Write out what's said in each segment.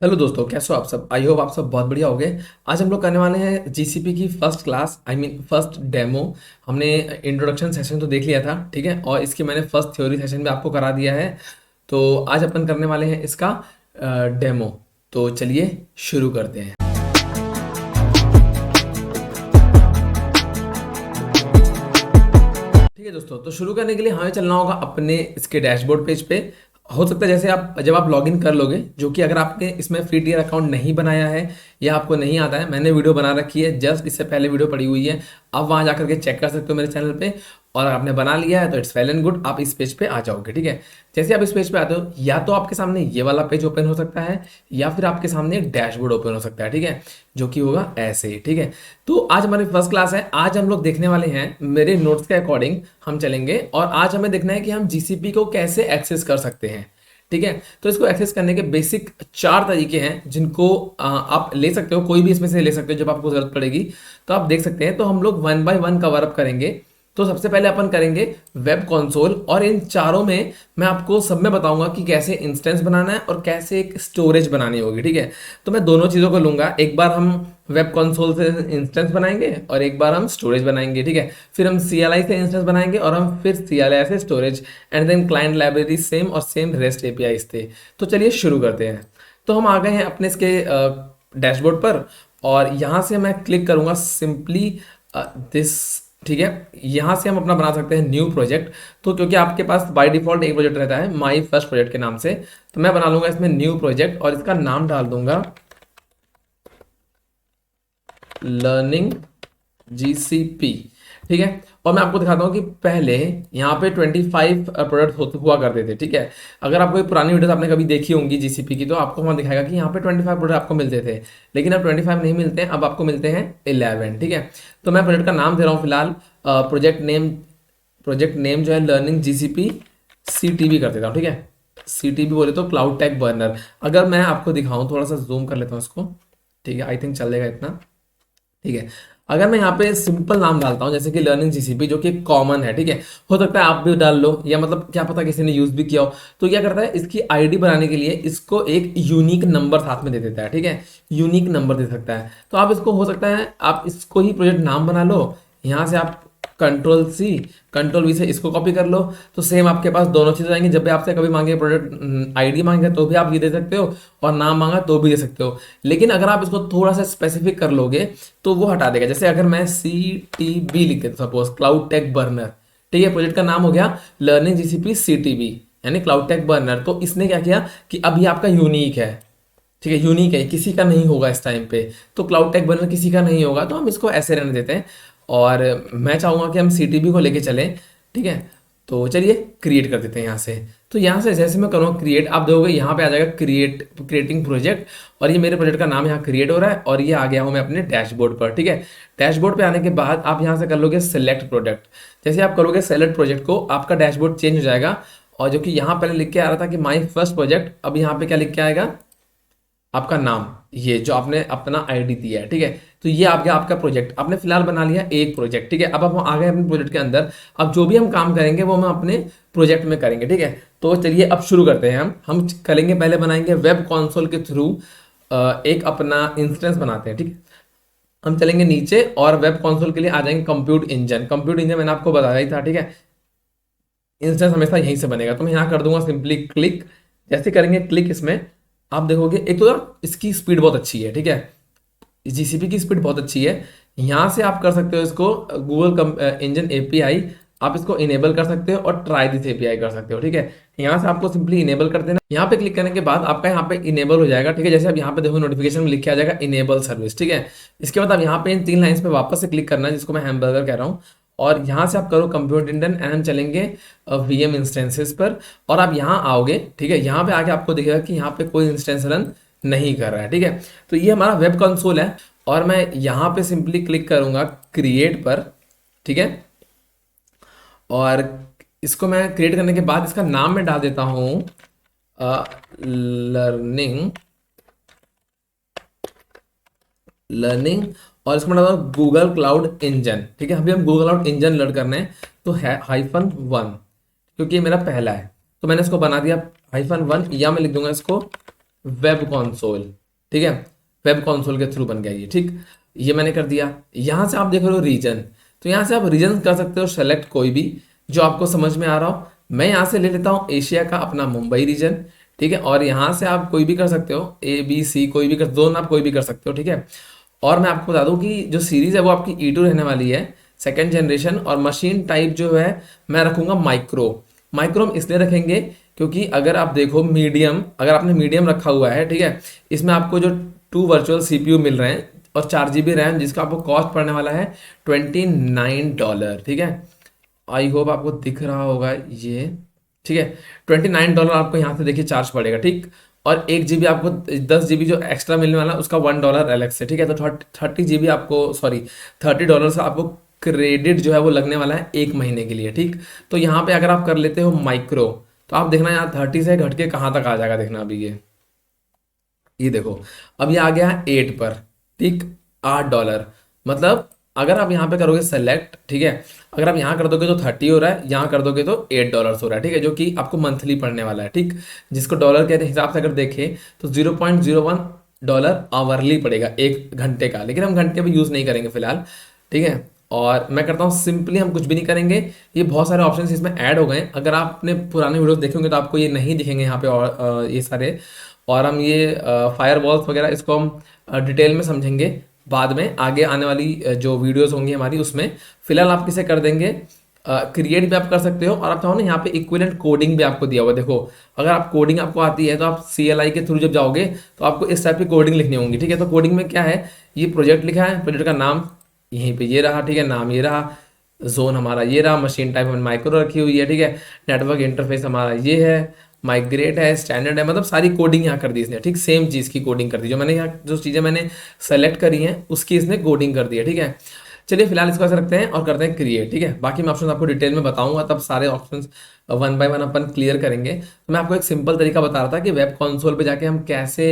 Hello दोस्तों, कैसे हो आप सब। आई होप आप सब बहुत बढ़िया होगे। आज हम लोग करने वाले हैं जीसीपी की first class, I mean first demo. हमने इंट्रोडक्शन सेशन तो देख लिया था, ठीक है, और इसकी मैंने फर्स्ट थ्योरी सेशन भी आपको करा दिया है। तो आज अपन करने वाले हैं इसका डेमो। तो चलिए शुरू करते हैं। ठीक है दोस्तों, तो शुरू करने के लिए हमें चलना होगा अपने इसके डैशबोर्ड पेज पे। हो सकता है जैसे आप जब आप लॉगिन कर लोगे, जो कि अगर आपने इसमें फ्री टियर अकाउंट नहीं बनाया है या आपको नहीं आता है, मैंने वीडियो बना रखी है, जस्ट इससे पहले वीडियो पड़ी हुई है। आप वहां जाकर के चेक कर सकते हो मेरे चैनल पे। और आपने बना लिया है तो इट्स वेल एंड गुड, आप इस पेज पे आ जाओगे। ठीक है, जैसे आप इस पेज पे आते हो, या तो आपके सामने ये वाला पेज ओपन हो सकता है, या फिर आपके सामने एक डैशबोर्ड ओपन हो सकता है। ठीक है, जो कि होगा ऐसे। ठीक है, तो आज हमारी फर्स्ट क्लास है। आज हम लोग देखने वाले हैं, मेरे नोट्स के अकॉर्डिंग हम चलेंगे, और आज हमें देखना है कि हम जीसीपी को कैसे एक्सेस कर सकते हैं। ठीक है, तो इसको एक्सेस करने के बेसिक 4 तरीके हैं, जिनको आप ले सकते हो, कोई भी इसमें से ले सकते हो जब आपको जरूरत पड़ेगी। तो आप देख सकते हैं, तो हम लोग 1 बाय 1 कवर अप करेंगे। तो सबसे पहले अपन करेंगे वेब कंसोल, और इन चारों में मैं आपको सब में बताऊंगा कि कैसे इंस्टेंस बनाना है और कैसे एक स्टोरेज बनानी होगी। ठीक है, तो मैं दोनों चीज़ों को लूंगा। एक बार हम वेब कंसोल से इंस्टेंस बनाएंगे और एक बार हम स्टोरेज बनाएंगे। ठीक है, फिर हम CLI से इंस्टेंस बनाएंगे और हम फिर CLI से storage, and then client library same, और सेम रेस्ट API थे। तो चलिए शुरू करते हैं। तो हम आ गए हैं अपने इसके डैशबोर्ड पर, और यहाँ से मैं क्लिक करूँगा सिंपली दिस। ठीक है, यहाँ से हम अपना बना सकते हैं न्यू प्रोजेक्ट। तो क्योंकि आपके पास बाय डिफॉल्ट एक प्रोजेक्ट रहता है माई फर्स्ट प्रोजेक्ट के नाम से, तो मैं बना लूंगा इसमें न्यू प्रोजेक्ट, और इसका नाम डाल दूंगा लर्निंग GCP। ठीक है, और मैं आपको दिखाता हूँ कि पहले यहाँ पे 25 प्रोडक्ट हुआ करते थे। ठीक है, अगर आपको कोई पुरानी वीडियोस आपने कभी देखी होंगी जीसीपी की, तो आपको वहाँ दिखाएगा कि यहाँ पे 25 प्रोडक्ट आपको मिलते थे, लेकिन अब 25 नहीं मिलते हैं, अब आपको मिलते हैं 11। ठीक है, तो मैं प्रोजेक्ट का नाम दे रहा हूँ फिलहाल, प्रोजेक्ट नेम जो है लर्निंग GCP CTB कर देता हूँ। ठीक है, CTB बोले तो क्लाउड टेक बर्नर। अगर मैं आपको दिखाऊं, थोड़ा सा जूम कर लेता हूँ इसको। ठीक है, आई थिंक चलेगा इतना। ठीक है, अगर मैं यहाँ पे सिंपल नाम डालता हूँ जैसे कि लर्निंग GCP, जो कि कॉमन है, ठीक है, हो सकता है आप भी डाल लो, या मतलब क्या पता किसी ने यूज भी किया हो। तो क्या करता है, इसकी आईडी बनाने के लिए इसको एक यूनिक नंबर साथ में दे देता है। ठीक है, यूनिक नंबर दे सकता है। तो आप इसको, हो सकता है आप इसको ही प्रोजेक्ट नाम बना लो, यहाँ से आप कंट्रोल V से इसको कॉपी कर लो। तो सेम आपके पास दोनों चीज़ें आएंगी। जब भी आपसे कभी मांगे प्रोडक्ट आईडी मांगे तो भी आप ये दे सकते हो, और नाम मांगा तो भी दे सकते हो। लेकिन अगर आप इसको थोड़ा सा स्पेसिफिक कर लोगे तो वो हटा देगा। जैसे अगर मैं CTB लिख देता, सपोज क्लाउड टेक बर्नर। ठीक है, प्रोजेक्ट का नाम हो गया लर्निंग GCP CTB, यानी क्लाउड टेक बर्नर। तो इसने क्या किया कि अभी आपका यूनिक है। ठीक है, यूनिक है, किसी का नहीं होगा इस टाइम पे। तो क्लाउड टेक बर्नर किसी का नहीं होगा, तो हम इसको ऐसे रहने देते हैं। और मैं चाहूँगा कि हम CTB को लेके चलें। ठीक है, तो चलिए क्रिएट कर देते हैं यहाँ से। तो यहाँ से जैसे मैं करूँगा क्रिएट, आप देखोगे यहाँ पे आ जाएगा क्रिएटिंग प्रोजेक्ट, और ये मेरे प्रोजेक्ट का नाम यहाँ क्रिएट हो रहा है, और ये आ गया हूँ मैं अपने डैशबोर्ड पर। ठीक है, डैशबोर्ड पे आने के बाद आप यहाँ से कर लोगे सेलेक्ट प्रोजेक्ट। जैसे आप करोगे सेलेक्ट प्रोजेक्ट को, आपका डैशबोर्ड चेंज हो जाएगा। और जो कि यहाँ पहले लिख के आ रहा था कि माई फर्स्ट प्रोजेक्ट, अब यहाँ पे क्या लिख के आएगा, आपका नाम, ये जो आपने अपना आईडी दिया है। ठीक है, तो ये आ गया आपका प्रोजेक्ट। आपने फिलहाल बना लिया एक प्रोजेक्ट। ठीक है, अब हम आ गए अपने प्रोजेक्ट के अंदर। अब जो भी हम काम करेंगे वो हम अपने प्रोजेक्ट में करेंगे। ठीक है, तो चलिए अब शुरू करते हैं। हम करेंगे, पहले बनाएंगे वेब कंसोल के थ्रू एक अपना इंस्टेंस बनाते हैं। ठीक है, हम चलेंगे नीचे, और वेब कंसोल के लिए आ जाएंगे कंप्यूट इंजन। कंप्यूट इंजन मैंने आपको बताया ही था। ठीक है, इंस्टेंस हमेशा यहीं से बनेगा। तो मैं यहाँ कर दूंगा सिंपली क्लिक। जैसे करेंगे क्लिक, इसमें आप देखोगे एक तो यार इसकी स्पीड बहुत अच्छी है। ठीक है, GCP की स्पीड बहुत अच्छी है। यहाँ से आप कर सकते हो इसको गूगल इंजन API, आप इसको इनेबल कर सकते हो, और ट्राई दिस API कर सकते हो। ठीक है, यहाँ से आपको सिंपली इनेबल कर देना। यहाँ पे क्लिक करने के बाद आपका यहाँ पे इनेबल हो जाएगा। ठीक है, जैसे आप यहाँ पे देखो नोटिफिकेशन में लिखा आ जाएगा इनेबल सर्विस। ठीक है, इसके बाद आप यहाँ पे इन 3 लाइन्स पे वापस से क्लिक करना है, जिसको मैं हैमबर्गर कह रहा हूँ। और यहाँ से आप करो कंप्यूटर इंजन, एंड हम चलेंगे VM इंस्टेंसेस पर, और आप यहाँ आओगे। ठीक है, यहाँ पे आके आपको दिखेगा कि यहाँ पे कोई इंस्टेंस रन नहीं कर रहा है। ठीक है, तो ये हमारा वेब कंसोल है, और मैं यहाँ पे सिंपली क्लिक करूँगा क्रिएट पर। ठीक है, और इसको मैं क्रिएट करने के बाद इसका नाम मैं डाल देता हूँ लर्निंग लर्निंग और इसको मैं डालता हूँ गूगल क्लाउड इंजन। ठीक है, अभी हम गूगल क्लाउड इंजन लर्न करने हैं, तो है -1, क्योंकि ये मेरा पहला है। तो मैंने इसको बना दिया -1, या मैं लिख दूंगा इसको वेब कंसोल, ठीक है, वेब कंसोल के थ्रू बन गया ये, ठीक। ये मैंने कर दिया। यहाँ से आप देख रहे हो रीजन, तो यहाँ से आप रीजन कर सकते हो सेलेक्ट कोई भी जो आपको समझ में आ रहा हो। मैं यहाँ से ले लेता हूँ एशिया का अपना मुंबई रीजन, ठीक है। और यहाँ से आप कोई भी कर सकते हो, ए बी सी कोई भी कर, दोनों आप कोई भी कर सकते हो, ठीक है। और मैं आपको बता दूं कि जो सीरीज है वो आपकी E2 रहने वाली है, सेकेंड जनरेशन। और मशीन टाइप जो है मैं रखूंगा माइक्रो। माइक्रो हम इसलिए रखेंगे क्योंकि अगर आप देखो मीडियम, अगर आपने मीडियम रखा हुआ है, ठीक है, इसमें आपको जो 2 वर्चुअल CPU मिल रहे हैं और 4 GB रैम, जिसका आपको कॉस्ट पड़ने वाला है $29, ठीक है। आई होप आपको दिख रहा होगा ये, ठीक है। $29 आपको यहाँ से देखिए चार्ज पड़ेगा, ठीक। और 1 GB आपको 10 GB जो एक्स्ट्रा मिलने वाला है उसका $1 अलग से, ठीक है। तो 30 GB आपको, सॉरी $30 का आपको क्रेडिट जो है वो लगने वाला है 1 महीने के लिए, ठीक। तो यहाँ पे अगर आप कर लेते हो माइक्रो, तो आप देखना यहाँ 30 से घट के कहाँ तक आ जाएगा, देखना अभी ये देखो, अब ये आ गया है 8 पर, ठीक, $8। मतलब अगर आप यहाँ पे करोगे सेलेक्ट, ठीक है, अगर आप यहाँ कर दोगे तो 30 हो रहा है, यहाँ कर दोगे तो $8 हो रहा है, ठीक है, जो कि आपको मंथली पड़ने वाला है, ठीक। जिसको डॉलर के हिसाब से अगर देखें तो $0.01 आवरली पड़ेगा 1 घंटे का, लेकिन हम घंटे पे यूज़ नहीं करेंगे फिलहाल, ठीक है। और मैं करता हूँ सिंपली, हम कुछ भी नहीं करेंगे। ये बहुत सारे ऑप्शंस इसमें ऐड हो गए हैं, अगर आपने पुराने वीडियोस देखे होंगे तो आपको ये नहीं दिखेंगे यहाँ पे, और ये सारे। और हम ये फायर वॉल्स वगैरह इसको हम डिटेल में समझेंगे बाद में, आगे आने वाली जो वीडियोस होंगी हमारी उसमें। फिलहाल आप किसे कर देंगे, क्रिएट भी आप कर सकते हो, और आप चाहो ना यहाँ पे इक्विवेलेंट कोडिंग भी आपको दिया हुआ है। देखो, अगर आप कोडिंग आपको आती है तो आप CLI के थ्रू जब जाओगे तो आपको इस टाइप की कोडिंग लिखनी होंगी, ठीक है। तो कोडिंग में क्या है, ये प्रोजेक्ट लिखा है, प्रोजेक्ट का नाम यहीं पे ये रहा, ठीक है, नाम ये रहा, जोन हमारा ये रहा, मशीन टाइप हमने माइक्रो रखी हुई है, ठीक है, नेटवर्क इंटरफेस हमारा ये है, माइग्रेट है, स्टैंडर्ड है, मतलब सारी कोडिंग यहाँ कर दी इसने, ठीक। सेम चीज़ की कोडिंग कर दी, जो मैंने यहाँ जो चीज़ें मैंने सेलेक्ट करी हैं उसकी इसने कोडिंग कर दी है, ठीक है। चलिए फिलहाल इसको ऐसे रखते हैं और करते हैं क्रिएट, ठीक है। बाकी मैं ऑप्शन आपको डिटेल में बताऊंगा, तब सारे ऑप्शंस 1 बाय 1 अपन क्लियर करेंगे। तो मैं आपको एक सिंपल तरीका बता रहा था कि वेब कंसोल पे जाके हम कैसे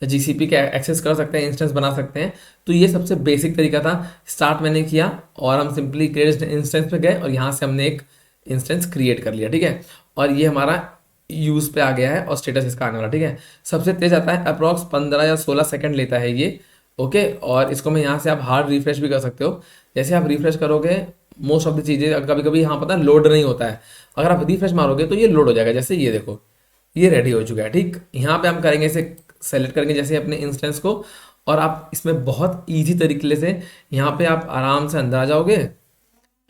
GCP के एक्सेस कर सकते हैं, इंस्टेंस बना सकते हैं। तो ये सबसे बेसिक तरीका था। स्टार्ट मैंने किया और हम सिंपली क्रिएट इंस्टेंस पे गए और यहाँ से हमने एक इंस्टेंस क्रिएट कर लिया, ठीक है। और ये हमारा यूज पे आ गया है और स्टेटस इसका आने वाला, ठीक है। सबसे तेज आता है, अप्रॉक्स 15 या 16 सेकंड लेता है ये, ओके। और इसको मैं यहाँ से आप हार्ड रिफ्रेश भी कर सकते हो। जैसे आप रिफ्रेश करोगे मोस्ट ऑफ द चीज़ें कभी कभी यहाँ पता है लोड नहीं होता है, अगर आप रिफ्रेश मारोगे तो ये लोड हो जाएगा। जैसे ये देखो, ये रेडी हो चुका है, ठीक। यहाँ पे हम करेंगे इसे सेलेक्ट करेंगे जैसे अपने इंस्टेंस को, और आप इसमें बहुत ईजी तरीके से यहाँ पे आप आराम से अंदर आ जाओगे,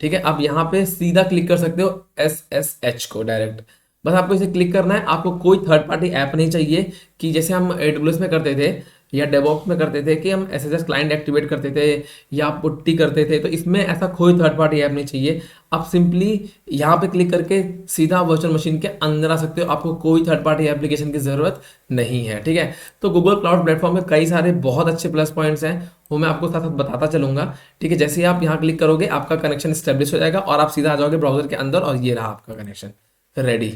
ठीक है। आप यहाँ पे सीधा क्लिक कर सकते हो SSH को डायरेक्ट, बस आपको इसे क्लिक करना है। आपको कोई थर्ड पार्टी ऐप नहीं चाहिए कि जैसे हम AWS में करते थे या डेवऑप्स में करते थे कि हम SSH क्लाइंट एक्टिवेट करते थे या पुट्टी करते थे, तो इसमें ऐसा कोई थर्ड पार्टी ऐप नहीं चाहिए। आप सिंपली यहाँ पे क्लिक करके सीधा वर्चुअल मशीन के अंदर आ सकते हो, आपको कोई थर्ड पार्टी एप्लीकेशन की ज़रूरत नहीं है, ठीक है। तो गूगल क्लाउड प्लेटफॉर्म में कई सारे बहुत अच्छे प्लस पॉइंट्स हैं, वो मैं आपको साथ साथ बताता चलूंगा, ठीक है। जैसे ही आप यहाँ क्लिक करोगे आपका कनेक्शन स्टेब्लिश हो जाएगा और आप सीधा आ जाओगे ब्राउजर के अंदर, और ये रहा आपका कनेक्शन रेडी।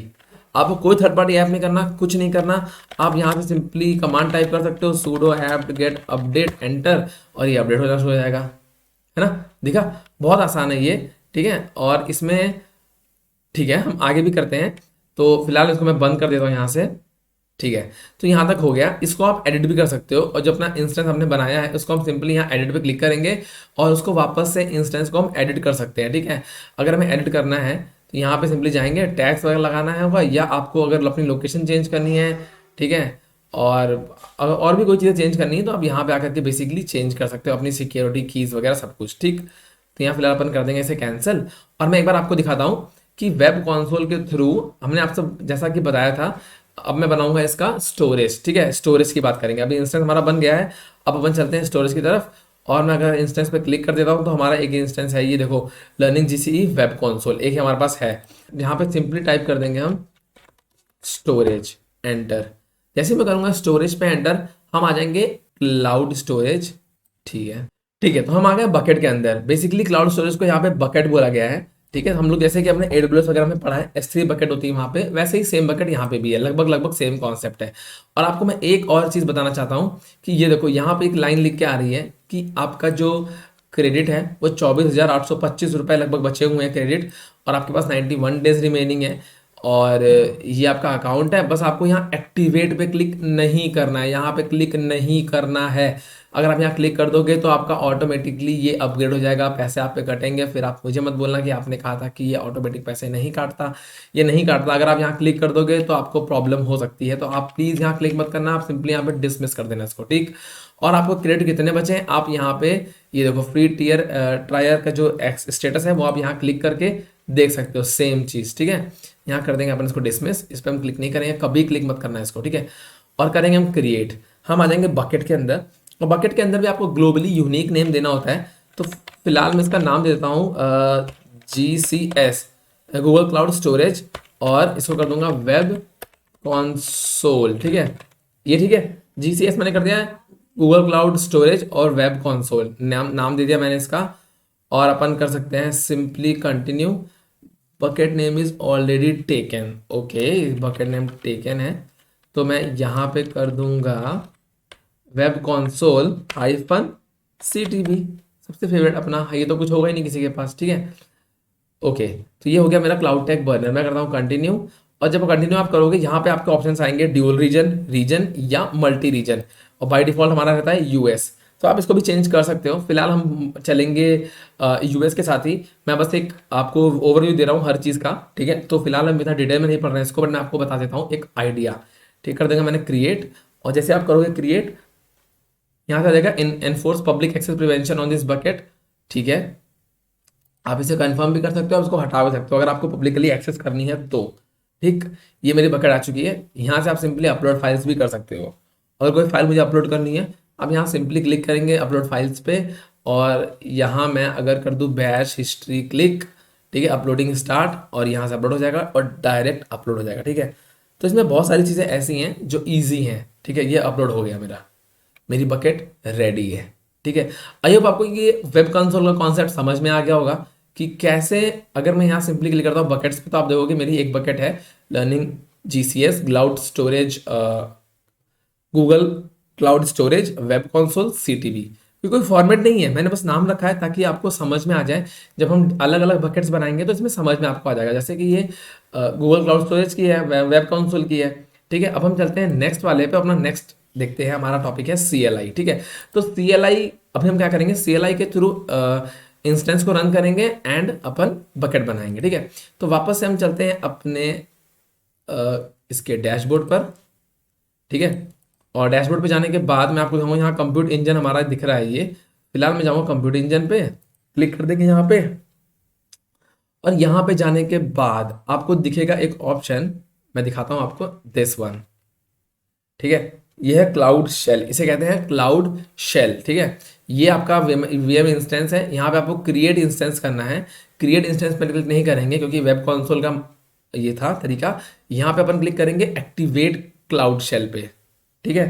आपको कोई थर्ड पार्टी ऐप नहीं करना, कुछ नहीं करना। आप यहाँ पे सिंपली कमांड टाइप कर सकते हो, sudo apt get update enter, और ये अपडेट हो जाएगा, है ना। दिखा, बहुत आसान है ये, ठीक है। और इसमें ठीक है, हम आगे भी करते हैं। तो फिलहाल इसको मैं बंद कर देता हूँ यहाँ से, ठीक है। तो यहाँ तक हो गया। इसको आप एडिट भी कर सकते हो, और जो अपना इंस्टेंस हमने बनाया है उसको हम सिंपली यहाँ एडिट पे क्लिक करेंगे और उसको वापस से इंस्टेंस को हम एडिट कर सकते हैं, ठीक है। अगर हमें एडिट करना है तो यहाँ पे सिंपली जाएंगे, टैग्स वगैरह लगाना है होगा, या आपको अगर अपनी लोकेशन चेंज करनी है, ठीक है, और अगर और भी कोई चीज़ें चेंज करनी है तो आप यहाँ पे आकर के बेसिकली चेंज कर सकते हो अपनी सिक्योरिटी कीज़ वगैरह सब कुछ, ठीक। तो यहाँ फिलहाल अपन कर देंगे इसे कैंसिल। और मैं एक बार आपको दिखाता हूँ कि वेब कंसोल के थ्रू हमने आपसे जैसा कि बताया था, अब मैं बनाऊंगा इसका स्टोरेज, ठीक है। स्टोरेज की बात करेंगे, अभी इंस्टेंस हमारा बन गया है, अब अपन चलते हैं स्टोरेज की तरफ। और मैं अगर इंस्टेंस पे क्लिक कर देता हूँ तो हमारा एक इंस्टेंस है, ये देखो, लर्निंग GCE वेब कंसोल एक ही हमारे पास है। यहाँ पे सिंपली टाइप कर देंगे हम स्टोरेज, एंटर। जैसे मैं करूँगा स्टोरेज पे एंटर, हम आ जाएंगे क्लाउड स्टोरेज, ठीक है, ठीक है। तो हम आ गए बकेट के अंदर। बेसिकली क्लाउड स्टोरेज को यहाँ पे बकेट बोला गया है, ठीक है। हम लोग जैसे कि हमने AWS वगैरह में पढ़ा है S3 बकेट होती है वहाँ पे, वैसे ही सेम बकेट यहाँ पे भी है, लगभग लगभग सेम कॉन्सेप्ट है। और आपको मैं एक और चीज़ बताना चाहता हूँ कि ये देखो, यहाँ पे एक लाइन लिख के आ रही है कि आपका जो क्रेडिट है वो 24,825 रुपये लगभग बचे हुए हैं क्रेडिट, और आपके पास 91 डेज रिमेनिंग है। और ये आपका अकाउंट है। बस आपको यहाँ एक्टिवेट पे क्लिक नहीं करना है, यहाँ पे क्लिक नहीं करना है। अगर आप यहाँ क्लिक कर दोगे तो आपका ऑटोमेटिकली ये अपग्रेड हो जाएगा, पैसे आप पे कटेंगे। फिर आप मुझे मत बोलना कि आपने कहा था कि ये ऑटोमेटिक पैसे नहीं काटता, ये नहीं काटता। अगर आप यहाँ क्लिक कर दोगे तो आपको प्रॉब्लम हो सकती है, तो आप प्लीज़ यहाँ क्लिक मत करना, आप सिंपली यहाँ पे डिसमिस कर देना इसको, ठीक। और आपको क्रेडिट कितने बचे हैं आप यहाँ पे ये देखो, फ्री टीयर ट्रायर का जो स्टेटस है वो आप यहाँ क्लिक करके देख सकते हो, सेम चीज़, ठीक है। यहाँ कर देंगे अपन इसको डिसमिस, इस पर हम क्लिक नहीं करेंगे, कभी क्लिक मत करना है इसको, ठीक है। और करेंगे हम क्रिएट, हम आ जाएंगे बकेट के अंदर, और बकेट के अंदर भी आपको ग्लोबली यूनिक नेम देना होता है। तो फिलहाल मैं इसका नाम दे देता हूँ GCS, गूगल क्लाउड स्टोरेज, और इसको कर दूंगा वेब कॉन्सोल, ठीक है। ये ठीक है, GCS मैंने कर दिया है, गूगल क्लाउड स्टोरेज और वेब कॉन्सोल नाम दे दिया मैंने इसका। और अपन कर सकते हैं simply continue, bucket name is already taken, okay, bucket name taken है। तो मैं यहाँ पे कर दूंगा वेब कंसोल -CTB, सबसे फेवरेट अपना, ये तो कुछ होगा ही नहीं किसी के पास, ठीक है। ओके, तो ये हो गया मेरा क्लाउड टेक बर्नर। मैं करता हूँ कंटिन्यू, और जब कंटिन्यू आप करोगे यहाँ पे आपके ऑप्शंस आएंगे ड्यूल रीजन या मल्टी रीजन, और बाय डिफॉल्ट हमारा रहता है US। तो आप इसको भी चेंज कर सकते हो। फिलहाल हम चलेंगे US के साथ ही। मैं बस एक आपको ओवरव्यू दे रहा हूँ हर चीज़ का, ठीक है। तो फिलहाल हम इतना डिटेल में नहीं पढ़ रहे हैं इसको, बट मैं आपको बता देता हूँ एक आइडिया, ठीक। कर देगा मैंने क्रिएट, और जैसे आप करोगे क्रिएट, यहाँ से आ जाएगा enforce public access prevention on this bucket, ठीक है। आप इसे कंफर्म भी कर सकते हो, आप इसको हटा भी सकते हो अगर आपको पब्लिकली एक्सेस करनी है तो, ठीक। ये मेरी बकेट आ चुकी है, यहाँ से आप सिंपली अपलोड फाइल्स भी कर सकते हो। अगर कोई फाइल मुझे अपलोड करनी है, आप यहाँ सिंपली क्लिक करेंगे अपलोड फाइल्स पे, और यहाँ मैं अगर कर दूँ बैश हिस्ट्री क्लिक, ठीक है, अपलोडिंग स्टार्ट, और यहाँ से अपलोड हो जाएगा और डायरेक्ट अपलोड हो जाएगा, ठीक है। तो इसमें बहुत सारी चीज़ें ऐसी हैं जो ईजी हैं, ठीक है। ये अपलोड हो गया मेरी बकेट रेडी है, ठीक है। आई होप आपको ये वेब कंसोल का कॉन्सेप्ट समझ में आ गया होगा कि कैसे, अगर मैं यहाँ सिंपली क्लिक करता हूँ बकेट्स पे, तो आप देखोगे मेरी एक बकेट है learning GCS cloud storage, Google cloud storage, web console, CTV। ये कोई फॉर्मेट नहीं है, मैंने बस नाम रखा है ताकि आपको समझ में आ जाए। जब हम अलग अलग बकेट्स बनाएंगे तो इसमें समझ में आपको आ जाएगा। जैसे कि ये गूगल क्लाउड स्टोरेज की है, वेब कंसोल की है, ठीक है। अब हम चलते हैं नेक्स्ट वाले पे, अपना नेक्स्ट देखते हैं। हमारा टॉपिक है CLI, ठीक है। तो CLI अभी हम क्या करेंगे, CLI के थ्रू इंस्टेंस को रन करेंगे एंड अपन बकेट बनाएंगे, ठीक है। तो वापस से हम चलते हैं अपने इसके डैशबोर्ड पर, ठीक है। और डैशबोर्ड पे जाने के बाद मैं आपको दिखाऊंगा, यहाँ कंप्यूट इंजन हमारा दिख रहा है ये। फिलहाल मैं जाऊँगा कंप्यूट इंजन पे, क्लिक कर देंगे यहाँ पे, और यहाँ पे जाने के बाद आपको दिखेगा एक ऑप्शन, मैं दिखाता हूँ आपको, दिस वन, ठीक है। ये है क्लाउड शेल, इसे कहते हैं क्लाउड शेल, ठीक है। ये आपका VM इंस्टेंस है। यहाँ पे आपको क्रिएट इंस्टेंस करना है। क्रिएट इंस्टेंस पर क्लिक नहीं करेंगे क्योंकि वेब कंसोल का ये था तरीका। यहाँ पे अपन क्लिक करेंगे एक्टिवेट क्लाउड शेल पे, ठीक है।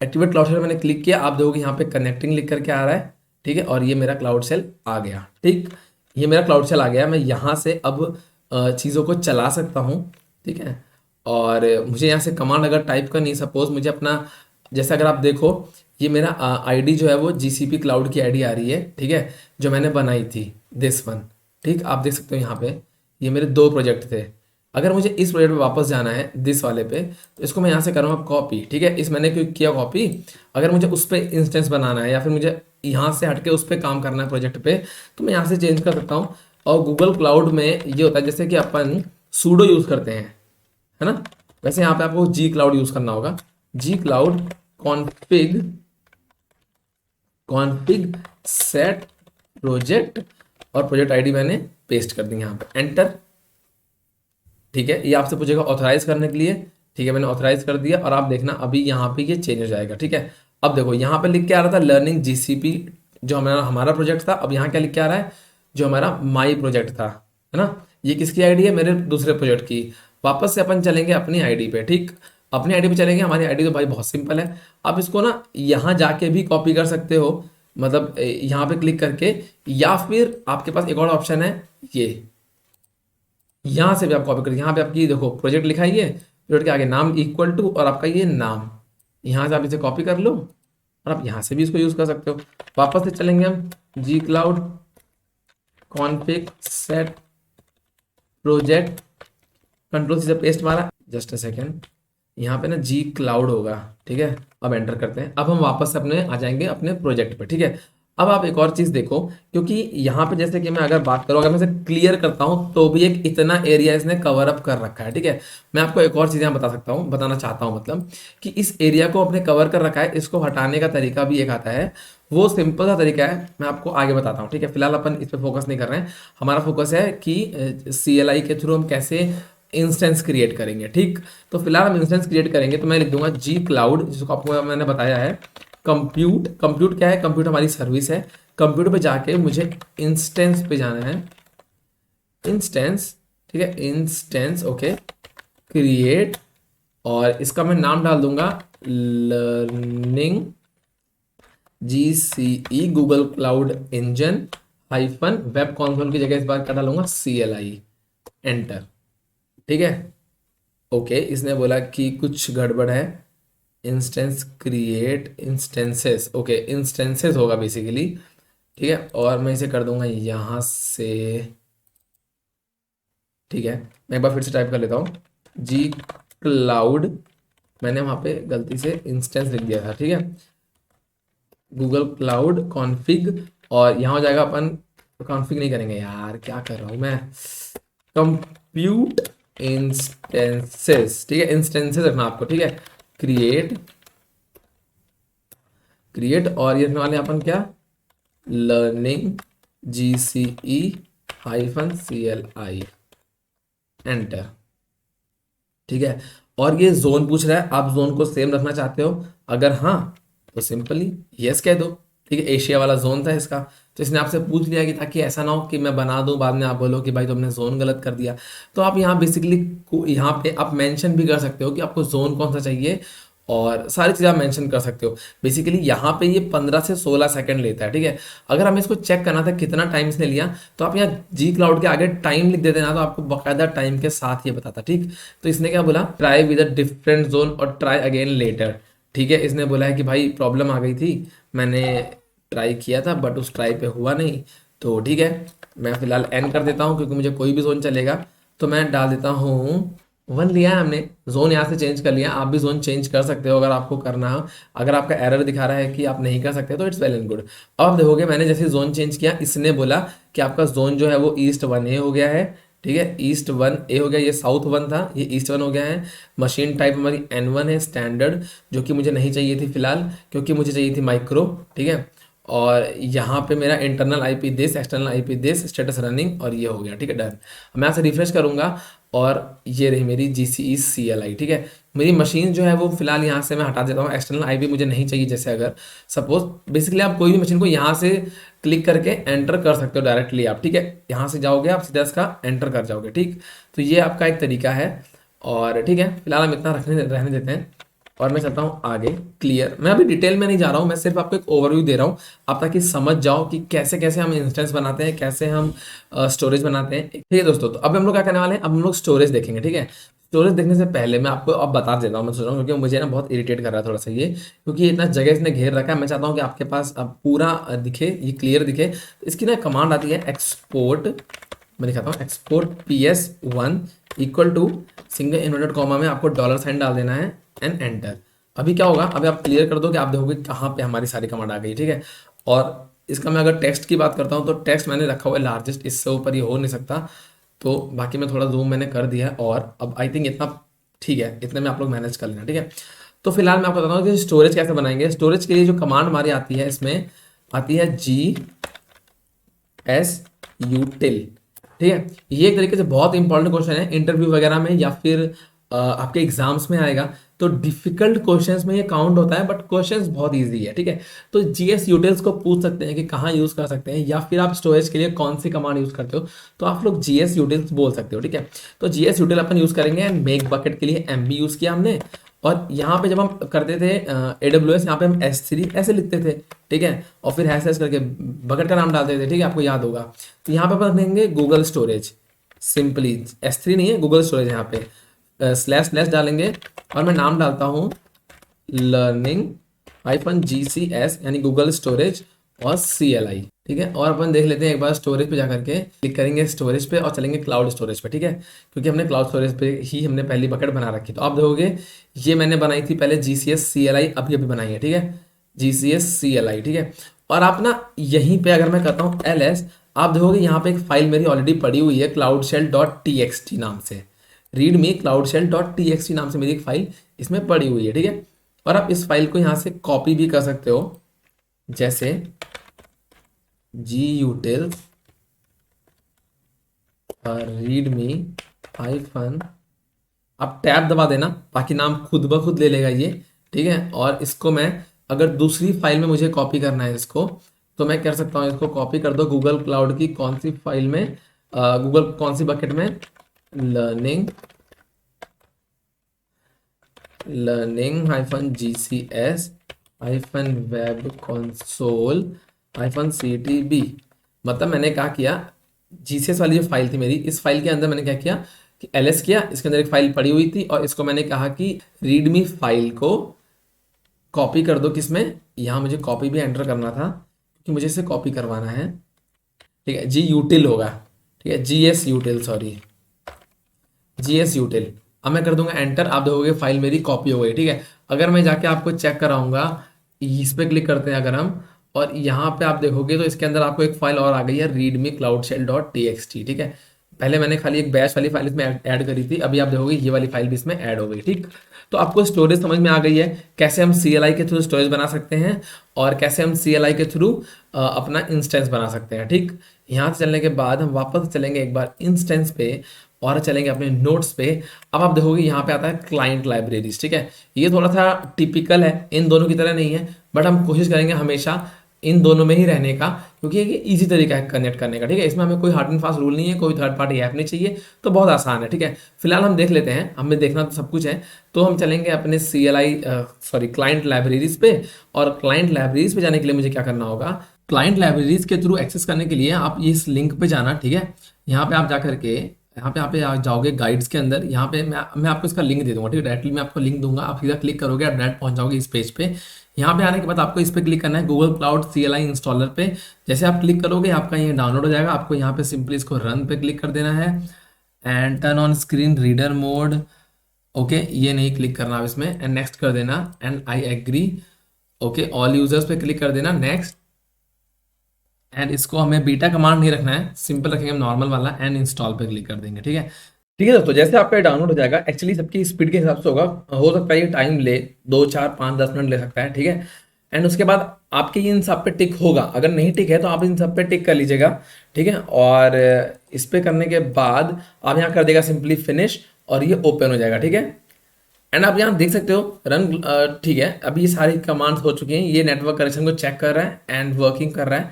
एक्टिवेट क्लाउड शेल मैंने क्लिक किया, आप देखोगे यहाँ पे कनेक्टिंग लिख करके आ रहा है, ठीक है। और ये मेरा क्लाउड शेल आ गया, ठीक। ये मेरा क्लाउड शेल आ गया। मैं यहाँ से अब चीज़ों को चला सकता हूँ, ठीक है। और मुझे यहाँ से कमांड अगर टाइप करनी, सपोज मुझे अपना, जैसे अगर आप देखो ये मेरा ID जो है वो GCP क्लाउड की ID आ रही है, ठीक है, जो मैंने बनाई थी, दिस वन, ठीक। आप देख सकते हो यहाँ पे ये मेरे 2 प्रोजेक्ट थे। अगर मुझे इस प्रोजेक्ट पे वापस जाना है, दिस वाले पे, तो इसको मैं यहाँ से करूँगा कॉपी, ठीक है। इस मैंने क्यों किया कॉपी, अगर मुझे उस पर इंस्टेंस बनाना है या फिर मुझे यहाँ से हटके उस पर काम करना है प्रोजेक्ट पे, तो मैं यहाँ से चेंज कर सकता हूँ। और गूगल क्लाउड में ये होता है जैसे कि अपन सूडो यूज़ करते हैं, है ना, वैसे यहाँ पे आपको G क्लाउड यूज़ करना होगा। G cloud config set project, और प्रोजेक्ट ID मैंने पेस्ट कर दी यहाँ पे, एंटर, ठीक है। ये आपसे पूछेगा ऑथराइज करने के लिए, ठीक है, मैंने ऑथराइज कर दिया। और आप देखना अभी यहाँ पे ये चेंज हो जाएगा, ठीक है। अब देखो यहाँ पे लिख के आ रहा था लर्निंग GCP, जो हमारा प्रोजेक्ट था। अब यहाँ क्या लिख के आ रहा है, जो हमारा माई प्रोजेक्ट था, है ना। ये किसकी ID है, मेरे दूसरे प्रोजेक्ट की। वापस से अपन चलेंगे अपनी ID पे, ठीक। अपनी ID पे चलेंगे। हमारी ID तो भाई बहुत सिंपल है। आप इसको ना यहाँ जाके भी कॉपी कर सकते हो, मतलब यहाँ पे क्लिक करके, या फिर आपके पास एक और ऑप्शन है, ये यहाँ से भी आप कॉपी करिए। यहाँ पे आपकी देखो प्रोजेक्ट लिखा ही है, प्रोजेक्ट के आगे नाम इक्वल टू, और आपका ये नाम, यहाँ से आप इसे कॉपी कर लो, और आप यहाँ से भी इसको यूज़ कर सकते हो। वापस से चलेंगे हम G cloud config set project, control C से पेस्ट मारा, जस्ट अ सेकेंड, यहाँ पे ना जी क्लाउड होगा, ठीक है। अब एंटर करते हैं, अब हम वापस से अपने आ जाएंगे अपने प्रोजेक्ट पे, ठीक है। अब आप एक और चीज देखो, क्योंकि यहाँ पे जैसे कि मैं अगर बात करूँ, अगर मैं इसे क्लियर करता हूँ तो भी एक इतना एरिया इसने कवर अप कर रखा है, ठीक है। मैं आपको एक और चीज यहाँ बता सकता हूँ, बताना चाहता हूँ, मतलब कि इस एरिया को अपने कवर कर रखा है, इसको हटाने का तरीका भी एक आता है। वो सिंपल सा तरीका है, मैं आपको आगे बताता हूँ, ठीक है। फिलहाल अपन इस पे फोकस नहीं कर रहे हैं, हमारा फोकस है कि CLI के थ्रू हम कैसे इंस्टेंस क्रिएट करेंगे, ठीक। तो फिलहाल हम इंस्टेंस क्रिएट करेंगे, तो मैं लिख दूंगा जी क्लाउड, जिसको आपको मैंने बताया है कंप्यूट। कंप्यूट क्या है? कंप्यूट हमारी सर्विस है। कंप्यूट पे जाके मुझे इंस्टेंस पे जाना है, इंस्टेंस, ठीक है, इंस्टेंस, ओके, क्रिएट, और इसका मैं नाम डाल दूंगा learning GCE, Google cloud engine hyphen web console की जगह इस बार क्या डालूंगा? CLI, एंटर, ठीक है। ओके, इसने बोला कि कुछ गड़बड़ है, instance create instances, okay, instances होगा बेसिकली, ठीक है। और मैं इसे कर दूंगा यहाँ से, ठीक है। मैं एक बार फिर से टाइप कर लेता हूँ, जी क्लाउड, मैंने वहाँ पे गलती से इंस्टेंस लिख दिया था, ठीक है, गूगल क्लाउड कॉन्फ़िग, और यहाँ हो जाएगा अपन, कॉन्फ़िग नहीं करेंगे यार, क्या कर रहा हूँ मैं, कंप्यूट इंस्टेंसेस, ठीक है, इंस्टेंसेस रखना आपको, ठीक है, क्रिएट, क्रिएट, और ये रखने वाले अपन क्या, learning GCE hyphen CLI, enter, ठीक है। और ये जोन पूछ रहा है, आप जोन को सेम रखना चाहते हो? अगर हाँ तो सिंपली यस कह दो, ठीक है। एशिया वाला जोन था इसका, तो इसने आपसे पूछ लिया कि ताकि ऐसा ना हो कि मैं बना दूं बाद में आप बोलो कि भाई तुमने जोन गलत कर दिया। तो आप यहाँ बेसिकली यहाँ पे आप मेंशन भी कर सकते हो कि आपको जोन कौन सा चाहिए, और सारी चीज़ें आप मेंशन कर सकते हो। बेसिकली यहाँ पे ये 15 से 16 सेकंड लेता है, ठीक है। अगर हमें इसको चेक करना था कितना टाइम इसने लिया, तो आप यहाँ जी क्लाउड के आगे टाइम लिख देते ना, तो आपको बकायदा टाइम के साथ ये बताता, ठीक। तो इसने क्या बोला, try with a different zone और ट्राई अगेन लेटर, ठीक है। इसने बोला है कि भाई प्रॉब्लम आ गई थी, मैंने ट्राई किया था बट उस ट्राई पे हुआ नहीं, तो ठीक है, मैं फिलहाल एंड कर देता हूँ क्योंकि मुझे कोई भी जोन चलेगा। तो मैं डाल देता हूँ 1, लिया है हमने, जोन यहाँ से चेंज कर लिया। आप भी जोन चेंज कर सकते हो अगर आपको करना हो। अगर आपका एरर दिखा रहा है कि आप नहीं कर सकते तो इट्स वेल एंड गुड। अब आप देखोगे मैंने जैसे जोन चेंज किया, इसने बोला कि आपका जोन जो है वो East 1A हो गया है, ठीक है, East 1A हो गया, ये South 1 था, ये East 1 हो गया है। मशीन टाइप हमारी N1 है स्टैंडर्ड, जो कि मुझे नहीं चाहिए थी फिलहाल, क्योंकि मुझे चाहिए थी माइक्रो, ठीक है। और यहाँ पे मेरा internal IP this, external IP this, status running, और ये हो गया, ठीक है, डन। मैं यहाँ से रिफ्रेश करूंगा और ये रही मेरी GCE CLI, ठीक है। मेरी मशीन जो है वो फिलहाल यहाँ से मैं हटा देता हूँ, एक्सटर्नल IP मुझे नहीं चाहिए। जैसे अगर सपोज बेसिकली आप कोई भी मशीन को यहाँ से क्लिक करके एंटर कर सकते हो डायरेक्टली आप, ठीक है, यहाँ से जाओगे आप सीधा इसका एंटर कर जाओगे, ठीक। तो ये आपका एक तरीका है, और ठीक है, फिलहाल हम इतना रहने देते हैं, और मैं चलता हूँ आगे। क्लियर, मैं अभी डिटेल में नहीं जा रहा हूँ, मैं सिर्फ आपको एक ओवरव्यू दे रहा हूँ, आप ताकि समझ जाओ कि कैसे कैसे हम इंस्टेंस बनाते हैं, कैसे हम स्टोरेज बनाते हैं, ठीक है दोस्तों। तो अब हम लोग क्या करने वाले हैं, अब हम लोग स्टोरेज देखेंगे, ठीक है। स्टोरेज देखने से पहले मैं आपको अब बता देता हूँ, मैं सोच रहा हूँ क्योंकि मुझे ना बहुत इरिटेट कर रहा है थोड़ा सा ये, क्योंकि इतना जगह इसने घेर रखा है। मैं चाहता हूँ कि आपके पास अब पूरा दिखे, ये क्लियर दिखे। तो इसकी ना कमांड आती है एक्सपोर्ट, मैं दिखाता हूँ, export PS1 equal to single inverted comma में आपको $साइन डाल देना है एंड एंटर। अभी क्या होगा, अभी आप क्लियर कर दो कि आप देखोगे कहाँ पे हमारी सारी कमांड आ गई, ठीक है। और इसका मैं अगर टेक्स्ट की बात करता हूँ तो टेक्स्ट मैंने रखा हुआ है लार्जेस्ट, इससे ऊपर ये हो नहीं सकता। तो बाकी मैं थोड़ा जूम मैंने कर दिया है, और अब आई थिंक इतना ठीक है, इतने में आप लोग मैनेज कर लेना, ठीक है। तो फिलहाल मैं आपको बताता हूँ कि स्टोरेज कैसे बनाएंगे। स्टोरेज के लिए जो कमांड हमारी आती है, इसमें आती है GS util, ठीक है। ये एक तरीके से बहुत इंपॉर्टेंट क्वेश्चन है, इंटरव्यू वगैरह में या फिर आपके एग्जाम्स में आएगा। तो डिफिकल्ट क्वेश्चंस में ये काउंट होता है, बट क्वेश्चंस बहुत इजी है, ठीक है। तो GS यूटिल्स को पूछ सकते हैं कि कहाँ यूज कर सकते हैं, या फिर आप स्टोरेज के लिए कौन सी कमांड यूज करते हो, तो आप लोग GS यूटिल्स बोल सकते हो, ठीक है। तो GS यूटिल अपन यूज करेंगे, मेक बकेट के लिए MB यूज किया हमने, और यहाँ पे जब हम करते थे AWS, यहाँ पे हम S3 ऐसे लिखते थे, ठीक है, और फिर हैश करके बकेट का नाम डालते थे, ठीक है, आपको याद होगा। तो यहाँ पे अपन देंगे गूगल स्टोरेज, सिंपली S3 नहीं है, गूगल स्टोरेज, यहाँ पे स्लैश स्लैश डालेंगे, और मैं नाम डालता हूँ लर्निंग -GCS, यानी गूगल स्टोरेज और CLI, ठीक है। और अपन देख लेते हैं एक बार स्टोरेज पे जाकर के, क्लिक करेंगे स्टोरेज पे और चलेंगे क्लाउड स्टोरेज पे, ठीक है, क्योंकि हमने क्लाउड स्टोरेज पे ही हमने पहली बकेट बना रखी। तो आप देखोगे ये मैंने बनाई थी पहले GCS CLI, अभी अभी बनाई है, ठीक है, GCS CLI, ठीक है। और आप ना यहीं पे अगर मैं करता हूँ LS, आप देखोगे यहाँ पे एक फाइल मेरी ऑलरेडी पड़ी हुई है cloudshell.txt नाम से, रीडमी cloudshell.txt नाम से मेरी एक फाइल इसमें पड़ी हुई है, ठीक है। और आप इस फाइल को यहाँ से कॉपी भी कर सकते हो, जैसे gutil रीडमी हाइफन, आप टैब दबा देना, बाकी नाम खुद ब खुद ले लेगा ये, ठीक है। और इसको मैं अगर दूसरी फाइल में मुझे कॉपी करना है इसको, तो मैं कर सकता हूँ इसको कॉपी कर दो गूगल क्लाउड की कौन सी फाइल में, गूगल कौन सी बकेट में, learning hyphen GCS hyphen web console hyphen CTB। मतलब मैंने क्या किया, GCS वाली जो फाइल थी मेरी, इस फाइल के अंदर मैंने क्या किया कि LS किया, इसके अंदर एक फाइल पड़ी हुई थी और इसको मैंने कहा कि रीडमी फाइल को कॉपी कर दो, किसमें, यहाँ मुझे कॉपी भी एंटर करना था क्योंकि मुझे इसे कॉपी करवाना है, ठीक है, GUtil होगा, ठीक है, GS util, sorry GS util। अब मैं कर दूंगा एंटर, आप देखोगे फाइल मेरी कॉपी हो गई, ठीक है। अगर मैं जाके आपको चेक कराऊंगा, इस पे क्लिक करते हैं अगर हम, और यहाँ पे आप देखोगे तो इसके अंदर आपको एक फाइल और आ गई है रीडमी cloudshell.txt, ठीक है। पहले मैंने खाली एक बैश वाली फाइल इसमें ऐड करी थी, अभी आप देखोगे ये वाली फाइल भी इसमें ऐड हो गई, ठीक। तो आपको स्टोरेज समझ में आ गई है, कैसे हम CLI के थ्रू स्टोरेज बना सकते हैं और कैसे हम CLI के थ्रू अपना इंस्टेंस बना सकते हैं, ठीक। यहाँ से चलने के बाद हम वापस चलेंगे एक बार इंस्टेंस पे और चलेंगे अपने नोट्स पे। अब आप देखोगे यहाँ पे आता है क्लाइंट लाइब्रेरीज, ठीक है। ये थोड़ा सा टिपिकल है, इन दोनों की तरह नहीं है, बट हम कोशिश करेंगे हमेशा इन दोनों में ही रहने का, क्योंकि ये इजी तरीका है कनेक्ट करने का, ठीक है। इसमें हमें कोई हार्ड एंड फास्ट रूल नहीं है, कोई थर्ड पार्टी ऐप नहीं चाहिए, तो बहुत आसान है, ठीक है। फिलहाल हम देख लेते हैं, हमें देखना तो सब कुछ है, तो हम चलेंगे अपने क्लाइंट लाइब्रेरीज पे। और क्लाइंट लाइब्रेरीज पे जाने के लिए मुझे क्या करना होगा, क्लाइंट लाइब्रेरीज के थ्रू एक्सेस करने के लिए आप इस लिंक पे जाना, ठीक है। यहाँ पे आप जा करके यहाँ पे आप जाओगे गाइड्स के अंदर, यहाँ पे मैं आपको इसका लिंक दे दूंगा, ठीक है, डायरेक्टली मैं आपको लिंक दूंगा, आप सीधा क्लिक करोगे, आप डायरेक्ट पहुंच जाओगे इस पेज पे। यहाँ पे आने के बाद आपको इस पे क्लिक करना है गूगल क्लाउड CLI इंस्टॉलर पे। जैसे आप क्लिक करोगे आपका ये डाउनलोड हो जाएगा, आपको यहाँ पे सिंपली इसको रन पे क्लिक कर देना है and turn on screen reader mode, okay, ये नहीं क्लिक करना आप इसमें, एंड नेक्स्ट कर देना and I agree, okay, all users पे क्लिक कर देना, नेक्स्ट। एंड इसको हमें बीटा कमांड नहीं रखना है, सिंपल रखेंगे हम नॉर्मल वाला, एंड इंस्टॉल पे क्लिक कर देंगे, ठीक है। ठीक है दोस्तों, जैसे आपका डाउनलोड हो जाएगा, एक्चुअली सबकी स्पीड के हिसाब से होगा, हो सकता है ये टाइम ले 2 4 5 10 मिनट ले सकता है, ठीक है। एंड उसके बाद आपके इन सब पे टिक होगा, अगर नहीं टिक है तो आप इन सब पे टिक कर लीजिएगा, ठीक है। और इस पे करने के बाद आप यहाँ कर देगा सिंपली फिनिश और ये ओपन हो जाएगा, ठीक है। एंड आप यहाँ देख सकते हो रन, ठीक है, अभी ये सारी कमांड्स हो चुकी हैं, ये नेटवर्क कनेक्शन को चेक कर रहा है एंड वर्किंग कर रहा है,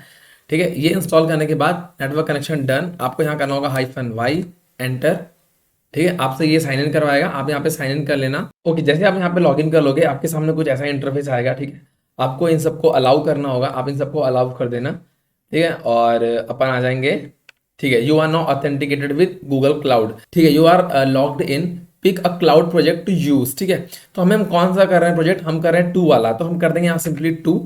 ठीक है। ये इंस्टॉल करने के बाद नेटवर्क कनेक्शन डन, आपको यहाँ करना होगा -y एंटर, ठीक है। आपसे ये साइन इन करवाएगा, आप यहाँ पे साइन इन कर लेना, ओके। जैसे आप यहाँ पे लॉग इन कर लोगे आपके सामने कुछ ऐसा इंटरफेस आएगा, ठीक है। आपको इन सबको अलाउ करना होगा, आप इन सबको अलाउ कर देना, ठीक है। और अपन आ जाएंगे, ठीक है, you are now authenticated with Google cloud, ठीक है, you are logged in, pick a cloud project to use, ठीक है। तो हम कौन सा कर रहे हैं प्रोजेक्ट, हम कर रहे हैं 2 वाला, तो हम कर देंगे यहाँ सिंपली 2,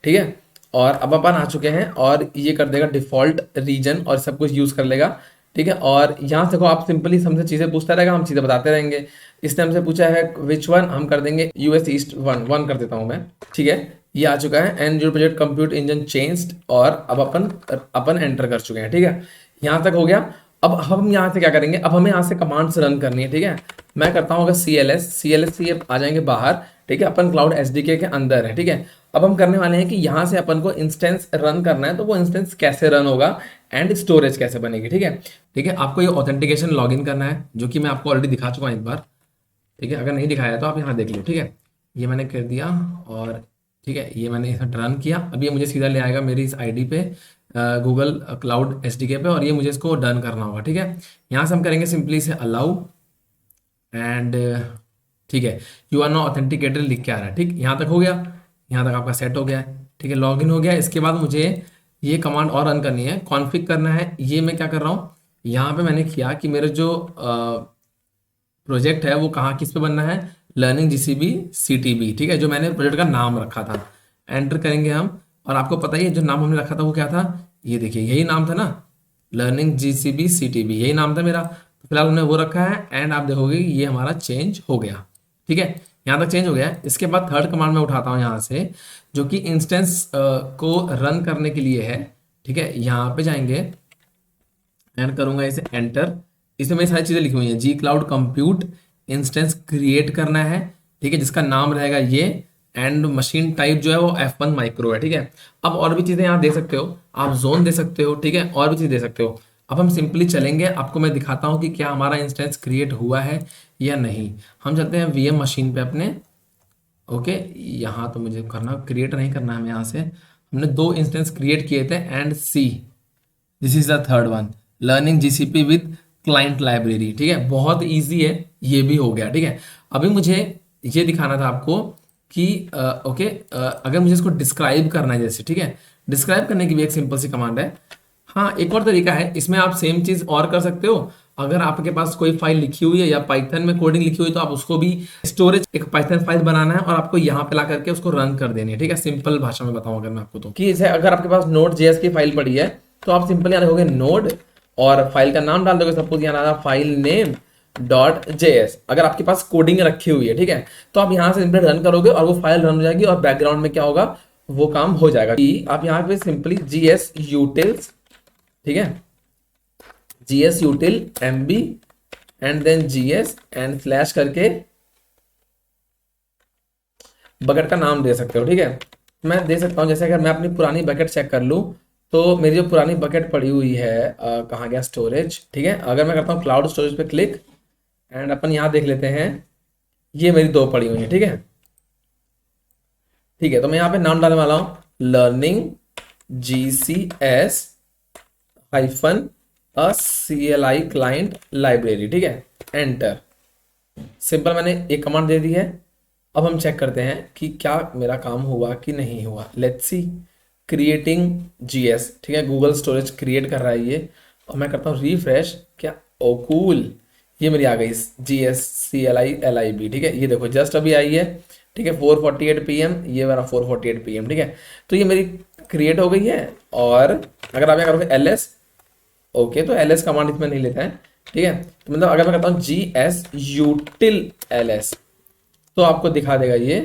ठीक है। और अब अपन आ चुके हैं और ये कर देगा डिफॉल्ट रीजन और सब कुछ यूज कर लेगा, ठीक है। और यहाँ से देखो आप सिंपली हमसे चीजें पूछता रहेगा, हम चीजें बताते रहेंगे। इसने हमसे पूछा है विच वन, हम कर देंगे US ईस्ट 1 कर देता हूँ मैं, ठीक है। ये आ चुका है and your project compute engine changed, और अब अपन एंटर कर चुके हैं, ठीक है। यहाँ तक हो गया। अब हम यहाँ से क्या करेंगे, अब हमें यहाँ से कमांड्स रन करनी है, ठीक है। मैं करता हूँ अगर CLS से ये आ जाएंगे बाहर, ठीक है, अपन क्लाउड SDK के अंदर है, ठीक है। अब हम करने वाले हैं कि यहाँ से अपन को इंस्टेंस रन करना है, तो वो इंस्टेंस कैसे रन होगा एंड स्टोरेज कैसे बनेगी, ठीक है। ठीक है, आपको ये ऑथेंटिकेशन लॉगिन करना है, जो कि मैं आपको ऑलरेडी दिखा चुका हूँ एक बार, ठीक है। अगर नहीं दिखाया तो आप यहाँ देख लो, ठीक है। ये मैंने कर दिया और ठीक है, ये मैंने इसे रन किया, अभी ये मुझे सीधा ले आएगा मेरी इस ID पे, गूगल क्लाउड SDK पे, और ये मुझे इसको डन करना होगा, ठीक है। यहाँ से हम करेंगे सिंपली इसे अलाउ एंड, ठीक है, यू आर नाउ ऑथेंटिकेटेड लिख के आ रहा है, ठीक, यहाँ तक हो गया, यहाँ तक आपका सेट हो गया है, ठीक है, लॉगिन हो गया। इसके बाद मुझे ये कमांड और रन करनी है, कॉन्फ़िग करना है। ये मैं क्या कर रहा हूँ, यहाँ पे मैंने किया कि मेरे जो प्रोजेक्ट है वो कहाँ किस पे बनना है, लर्निंग GCP CTB, ठीक है, जो मैंने प्रोजेक्ट का नाम रखा था। एंटर करेंगे हम, और आपको पता ही है जो नाम हमने रखा था वो क्या था, ये देखिए यही नाम था ना, लर्निंग जीसीपी सीटीबी, यही नाम था मेरा। तो फिलहाल हमने वो रखा है एंड आप देखोगे ये हमारा चेंज हो गया। ठीक है, यहाँ तक चेंज हो गया है। इसके बाद थर्ड कमांड मैं उठाता हूँ यहाँ से, जो कि इंस्टेंस को रन करने के लिए है। ठीक है, यहाँ पे जाएंगे एंड करूंगा इसे एंटर। इसमें मेरी सारी चीजें लिखी हुई हैं, जी क्लाउड कंप्यूट इंस्टेंस क्रिएट करना है। ठीक है, जिसका नाम रहेगा ये, एंड मशीन टाइप जो है वो F1 माइक्रो है। ठीक है, अब और भी चीजें यहाँ दे सकते हो, आप जोन दे सकते हो। ठीक है, और भी चीज दे सकते हो। अब हम सिंपली चलेंगे, आपको मैं दिखाता हूँ कि क्या हमारा इंस्टेंस क्रिएट हुआ है या नहीं। हम चलते हैं VM मशीन पे अपने। ओके, यहाँ तो मुझे करना, क्रिएट नहीं करना है यहाँ से। हमने 2 इंस्टेंस क्रिएट किए थे and see this is the third one, learning GCP with client library. ठीक है, बहुत इजी है, ये भी हो गया। ठीक है, अभी मुझे ये दिखाना था आपको कि ओके, अगर मुझे इसको डिस्क्राइब करना है जैसे, ठीक है, डिस्क्राइब करने की भी एक सिंपल सी कमांड है। हाँ, एक और तरीका है, इसमें आप सेम चीज और कर सकते हो। अगर आपके पास कोई फाइल लिखी हुई है या पाइथन में कोडिंग लिखी हुई है, तो आप उसको भी स्टोरेज एक पाइथन फाइल बनाना है और आपको यहाँ पे ला करके उसको रन कर देनी है। ठीक है, सिंपल भाषा में बताऊं अगर मैं आपको, तो कि जैसे अगर आपके पास नोड जेएस की फाइल पड़ी है, तो आप सिंपल यहाँ लिखोगे नोड और फाइल का नाम डाल दोगे, सपोज यहाँ आ फाइल नेम .js। अगर आपके पास कोडिंग रखी हुई है, ठीक है, तो आप यहाँ से सिंपली रन करोगे और वो फाइल रन हो जाएगी और बैकग्राउंड में क्या होगा, वो काम हो जाएगा कि आप यहाँ पे सिंपली GS utils, ठीक है, GS util MB and then GS and slash करके बकेट का नाम दे सकते हो। ठीक है, मैं दे सकता हूँ, जैसे अगर मैं अपनी पुरानी बकेट चेक कर लूँ, तो मेरी जो पुरानी बकेट पड़ी हुई है, कहाँ गया स्टोरेज। ठीक है, अगर मैं करता हूँ क्लाउड स्टोरेज पे क्लिक एंड अपन यहाँ देख लेते हैं, ये मेरी 2 पड़ी हुई है। ठीक है, ठीक है, तो मैं यहाँ पे नाम डालने वाला हूँ learning GCS hyphen CLI client library. ठीक है, एंटर। सिंपल, मैंने एक कमांड दे दी है। अब हम चेक करते हैं कि क्या मेरा काम हुआ कि नहीं हुआ। Let's see, creating GS। ठीक है, गूगल स्टोरेज क्रिएट कर रहा है ये, और मैं करता हूँ रिफ्रेश। क्या, ओ कूल, ये मेरी आ गई GS CLI LIB। ठीक है, ये देखो जस्ट अभी आई है। ठीक है, 4:48 PM, ये मेरा 4:48 PM। ठीक है, तो ये मेरी क्रिएट हो गई है। और अगर आप यहाँ करोगे LS, ओके, तो LS कमांड इसमें नहीं लेता है। ठीक है, तो मतलब अगर मैं करता हूँ GS util LS, तो आपको दिखा देगा ये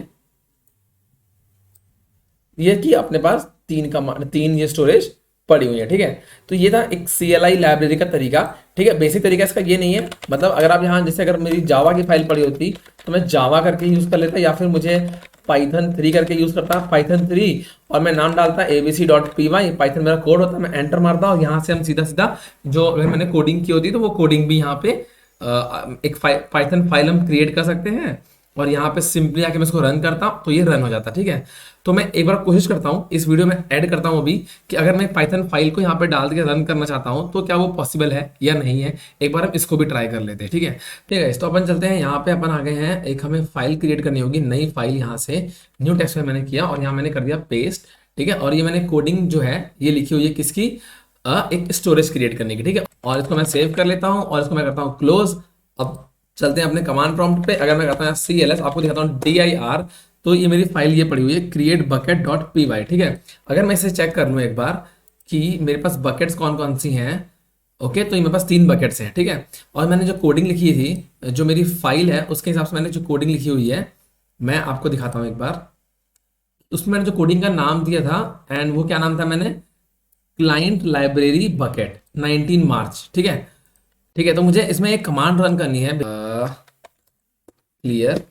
कि अपने पास 3 ये स्टोरेज पड़ी हुई है। ठीक है, तो ये था एक CLI लाइब्रेरी का तरीका। ठीक है, बेसिक तरीका इसका ये नहीं है, मतलब अगर आप यहाँ, जैसे अगर मेरी जावा की फाइल पड़ी होती तो मैं जावा करके यूज कर लेता, या फिर मुझे पाइथन 3 करके यूज करता, पाइथन 3, और मैं नाम डालता abc.py, पाइथन मेरा कोड होता, मैं एंटर मारता और यहाँ से हम सीधा सीधा जो अगर मैंने कोडिंग की होती तो वो कोडिंग भी यहाँ पे एक पाइथन फाइल हम क्रिएट कर सकते हैं, और यहाँ पे सिंपली आके मैं इसको रन करता हूँ तो ये रन हो जाता है। ठीक है, तो मैं एक बार कोशिश करता हूँ, इस वीडियो में ऐड करता हूँ अभी, कि अगर मैं पाइथन फाइल को यहाँ पे डाल के रन करना चाहता हूँ तो क्या वो पॉसिबल है या नहीं है। एक बार हम इसको भी ट्राई कर लेते हैं। ठीक है, ठीक है, तो अपन चलते हैं, यहाँ पे अपन आ गए हैं, एक हमें फाइल क्रिएट करनी होगी, नई फाइल, यहाँ से न्यू टेक्स्ट में मैंने किया और यहाँ मैंने कर दिया पेस्ट। ठीक है, और ये मैंने कोडिंग जो है ये लिखी हुई है किसकी, एक स्टोरेज क्रिएट करने की। ठीक है, और इसको मैं सेव कर लेता हूँ और इसको मैं करता हूँ क्लोज। अब चलते हैं अपने कमांड प्रॉम्प्ट पे। अगर मैं करता हूँ CLS, आपको दिखाता हूँ DIR, तो ये मेरी फाइल ये पड़ी हुई है create bucket.py। ठीक है, अगर मैं इसे चेक कर लूँ एक बार कि मेरे पास बकेट्स कौन कौन सी हैं, ओके, तो ये मेरे पास 3 बकेट्स हैं। ठीक है, और मैंने जो कोडिंग लिखी थी, जो मेरी फाइल है उसके हिसाब से मैंने जो कोडिंग लिखी हुई है, मैं आपको दिखाता हूँ एक बार। उसमें मैंने जो कोडिंग का नाम दिया था, एंड वो क्या नाम था, मैंने क्लाइंट लाइब्रेरी बकेट 19 मार्च। ठीक है, ठीक है, तो मुझे इसमें एक कमांड रन करनी है, clear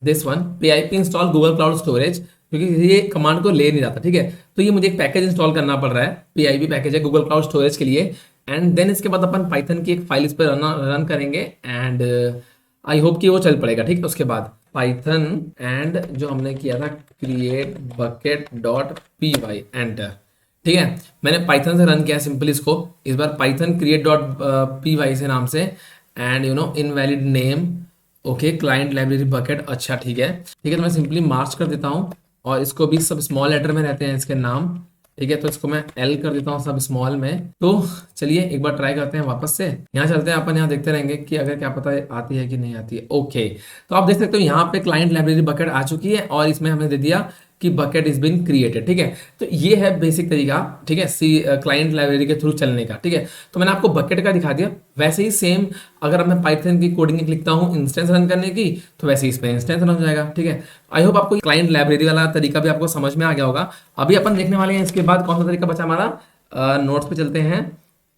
this one pip install Google cloud storage, क्योंकि ये कमांड को ले नहीं रहा था। ठीक है, तो ये मुझे एक पैकेज इंस्टॉल करना पड़ रहा है, pip पैकेज है गूगल क्लाउड स्टोरेज के लिए। एंड देन इसके बाद अपन पाइथन की एक फाइल इस पर रन करेंगे, एंड आई होप कि वो चल पड़ेगा। ठीक है, उसके बाद पाइथन एंड जो हमने किया था क्रिएट bucket.py, एंटर। ठीक है, मैंने पाइथन से रन किया सिंपली इसको, इस बार पाइथन create.py से नाम से, and invalid name, okay, client library bucket. अच्छा, ठीक है, ठीक है, तो मैं सिंपली मार्च कर देता हूँ और इसको भी सब स्मॉल लेटर में रहते हैं इसके नाम। ठीक है, तो इसको मैं L कर देता हूँ सब स्मॉल में। तो चलिए एक बार ट्राई करते हैं वापस से, यहाँ चलते हैं अपन, यहाँ देखते रहेंगे कि अगर क्या पता है आती है कि नहीं आती है। ओके, तो आप देख सकते हो यहाँ पे क्लाइंट लाइब्रेरी बकेट आ चुकी है और इसमें हमने दे दिया कि बकेट इज बीन क्रिएटेड। ठीक है, तो ये है बेसिक तरीका, ठीक है, सी क्लाइंट लाइब्रेरी के थ्रू चलने का। ठीक है, तो मैंने आपको बकेट का दिखा दिया। वैसे ही सेम अगर मैं पाइथन की कोडिंग लिखता हूँ इंस्टेंस रन करने की, तो वैसे ही इसमें इंस्टेंस रन हो जाएगा। ठीक है, आई होप आपको क्लाइंट लाइब्रेरी वाला तरीका भी आपको समझ में आ गया होगा। अभी अपन देखने वाले हैं इसके बाद कौन सा तरीका बचा हमारा, नोट्स पे चलते हैं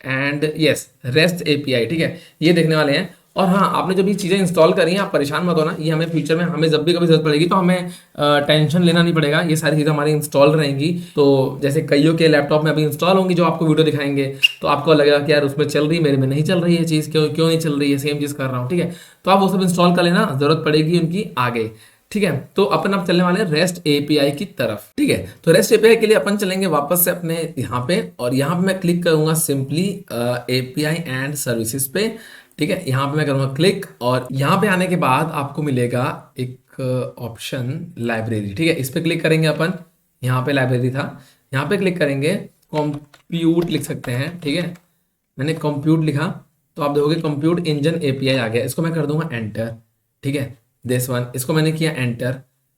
एंड यस रेस्ट एपीआई। ठीक है, ये देखने वाले हैं। और हाँ, आपने जब ये चीज़ें इंस्टॉल करी हैं आप परेशान मत होना, ये हमें फ्यूचर में हमें जब भी कभी जरूरत पड़ेगी तो हमें टेंशन लेना नहीं पड़ेगा, ये सारी चीज़ें हमारी इंस्टॉल रहेंगी। तो जैसे कईयों के लैपटॉप में अभी इंस्टॉल होंगी जो आपको वीडियो दिखाएंगे, तो आपको लगेगा कि यार उसमें चल रही, मेरे में नहीं चल रही है चीज़, क्यों क्यों नहीं चल रही है, सेम चीज़ कर रहा हूँ। ठीक है, तो आप वो सब इंस्टॉल कर लेना, जरूरत पड़ेगी उनकी आगे। ठीक है, तो अपन अब चलने वाले हैं रेस्ट एपीआई की तरफ। ठीक है, तो रेस्ट एपीआई के लिए अपन चलेंगे वापस से अपने यहाँ पे, और यहाँ पे मैं क्लिक करूंगा सिंपली एपीआई एंड सर्विसेज पे। ठीक है, यहाँ पे मैं करूंगा क्लिक, और यहाँ पे आने के बाद आपको मिलेगा एक ऑप्शन लाइब्रेरी। ठीक है, इस पे क्लिक करेंगे अपन, यहाँ पे लाइब्रेरी था, यहाँ पे क्लिक करेंगे, कंप्यूट लिख सकते हैं। ठीक है, मैंने कंप्यूट लिखा तो आप देखोगे कंप्यूट इंजन एपीआई आ गया, इसको मैं कर दूंगा एंटर। ठीक है, दिस वन, इसको मैंने किया एंटर।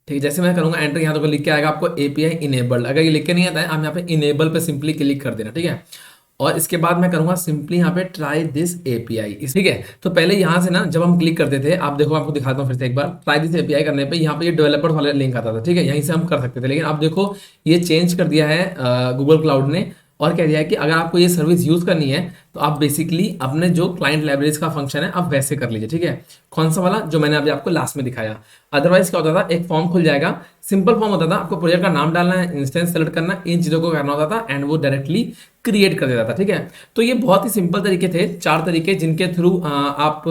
ठीक है, जैसे मैं करूंगा एंटर, यहाँ तो लिख के आएगा आपको एपीआई इनेबल्ड। अगर ये लिख के नहीं आता है, आप यहाँ पे इनेबल पे सिंपली क्लिक कर देना। ठीक है, और इसके बाद मैं करूंगा सिंपली यहाँ पे ट्राई दिस एपीआई। ठीक है, तो पहले यहाँ से ना जब हम क्लिक करते थे, आप देखो आपको दिखाता हूँ फिर से एक बार, ट्राई दिस एपीआई करने पे यहाँ पे ये डेवलपर्स वाला लिंक आता था। ठीक है, यहीं से हम कर सकते थे, लेकिन आप देखो ये चेंज कर दिया है गूगल क्लाउड ने, और कह दिया है कि अगर आपको ये सर्विस यूज करनी है तो आप बेसिकली अपने जो क्लाइंट लाइब्रेरीज का फंक्शन है आप वैसे कर लीजिए। ठीक है, कौन सा वाला, जो मैंने अभी आपको लास्ट में दिखाया। अदरवाइज क्या होता था, एक फॉर्म खुल जाएगा, सिंपल फॉर्म होता था, आपको प्रोजेक्ट का नाम डालना है, इंस्टेंस सेलेक्ट करना, इन चीजों को करना होता था, एंड वो डायरेक्टली क्रिएट कर देता था। ठीक है, तो ये बहुत ही सिंपल तरीके थे, 4 तरीके जिनके थ्रू आप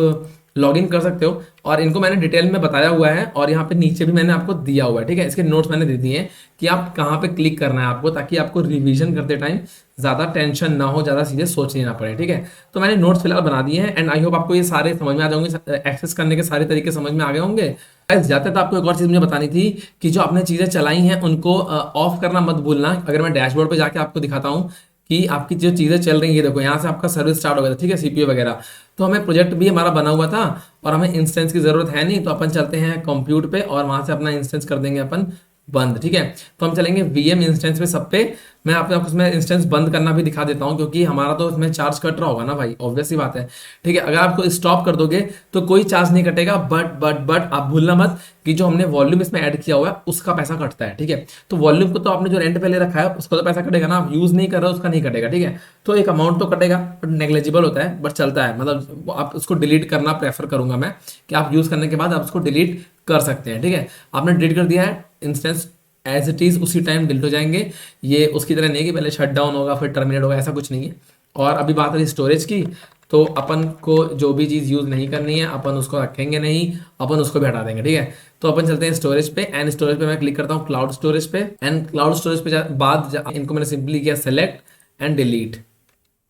लॉग इन कर सकते हो, और इनको मैंने डिटेल में बताया हुआ है, और यहाँ पे नीचे भी मैंने आपको दिया हुआ है। ठीक है, इसके नोट्स मैंने दे दिए हैं कि आप कहाँ पे क्लिक करना है आपको, ताकि आपको रिवीजन करते टाइम ज़्यादा टेंशन ना हो, ज़्यादा चीज़ें सोचनी ना पड़े। ठीक है, तो मैंने नोट्स फिलहाल बना दिए हैं, एंड आई होप आपको ये सारे समझ में आ जाएंगे, एक्सेस करने के सारे तरीके समझ में आ गए होंगे। जाते तो आपको एक और चीज़ मुझे बतानी थी कि जो आपने चीज़ें चलाई हैं उनको ऑफ करना मत भूलना। अगर मैं डैशबोर्ड पर जाके आपको दिखाता हूँ कि आपकी जो चीज़ें चल रही हैं, ये देखो यहाँ से आपका सर्विस स्टार्ट हो गया था। ठीक है, सीपीयू वगैरह, तो हमें प्रोजेक्ट भी हमारा बना हुआ था और हमें इंस्टेंस की जरूरत है नहीं, तो अपन चलते हैं कंप्यूट पे और वहां से अपना इंस्टेंस कर देंगे अपन बंद। ठीक है, तो हम चलेंगे वीएम इंस्टेंस पे सब पे। मैं आपको उसमें इंस्टेंस बंद करना भी दिखा देता हूँ, क्योंकि हमारा तो उसमें चार्ज कट रहा होगा ना भाई, ऑब्वियस सी बात है। ठीक है, अगर आपको स्टॉप कर दोगे तो कोई चार्ज नहीं कटेगा, बट आप भूलना मत कि जो हमने वॉल्यूम इसमें ऐड किया हुआ है उसका पैसा कटता है। ठीक है, तो वॉल्यूम को तो आपने जो रेंट पे ले रखा है उसको तो पैसा कटेगा ना, आप यूज नहीं कर रहे हो उसका नहीं कटेगा। ठीक है, तो एक अमाउंट तो कटेगा, बट नेग्लेजिबल होता है, बट चलता है, मतलब आप उसको डिलीट करना प्रेफर करूंगा मैं, कि आप यूज करने के बाद आप उसको डिलीट कर सकते हैं। ठीक है, आपने डिलीट कर दिया है, इंस्टेंस एज इट इज उसी टाइम डिलीट हो जाएंगे। ये उसकी तरह नहीं है कि पहले शट डाउन होगा फिर टर्मिनेट होगा, ऐसा कुछ नहीं है। और अभी बात रही स्टोरेज की, तो अपन को जो भी चीज़ यूज़ नहीं करनी है अपन उसको रखेंगे नहीं, अपन उसको भी हटा देंगे। ठीक है, तो अपन चलते हैं स्टोरेज पे, एंड स्टोरेज पे मैं क्लिक करता हूँ क्लाउड स्टोरेज पे, एंड क्लाउड स्टोरेज पे बाद इनको मैंने सिंपली किया सेलेक्ट एंड डिलीट।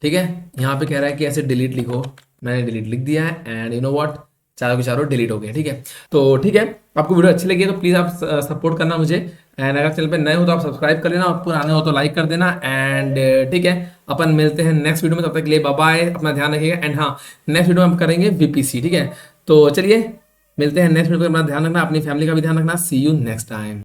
ठीक है, यहाँ पे कह रहा है कि ऐसे डिलीट लिखो, मैंने डिलीट लिख दिया है, एंड यू नो व्हाट, चारों के चारों डिलीट हो गए। ठीक है, तो ठीक है, आपको वीडियो अच्छी लगी है तो प्लीज़ आप सपोर्ट करना मुझे, एंड अगर चैनल पे नए हो तो आप सब्सक्राइब कर लेना, और पुराने हो तो लाइक कर देना। एंड ठीक है, अपन मिलते हैं नेक्स्ट वीडियो में, तब तक के लिए बाय बाय, अपना ध्यान रखिएगा। एंड हाँ, नेक्स्ट वीडियो में हम करेंगे वीपीसी। ठीक है, तो चलिए मिलते हैं नेक्स्ट वीडियो में, अपना ध्यान रखना, अपनी फैमिली का भी ध्यान रखना। सी यू नेक्स्ट टाइम।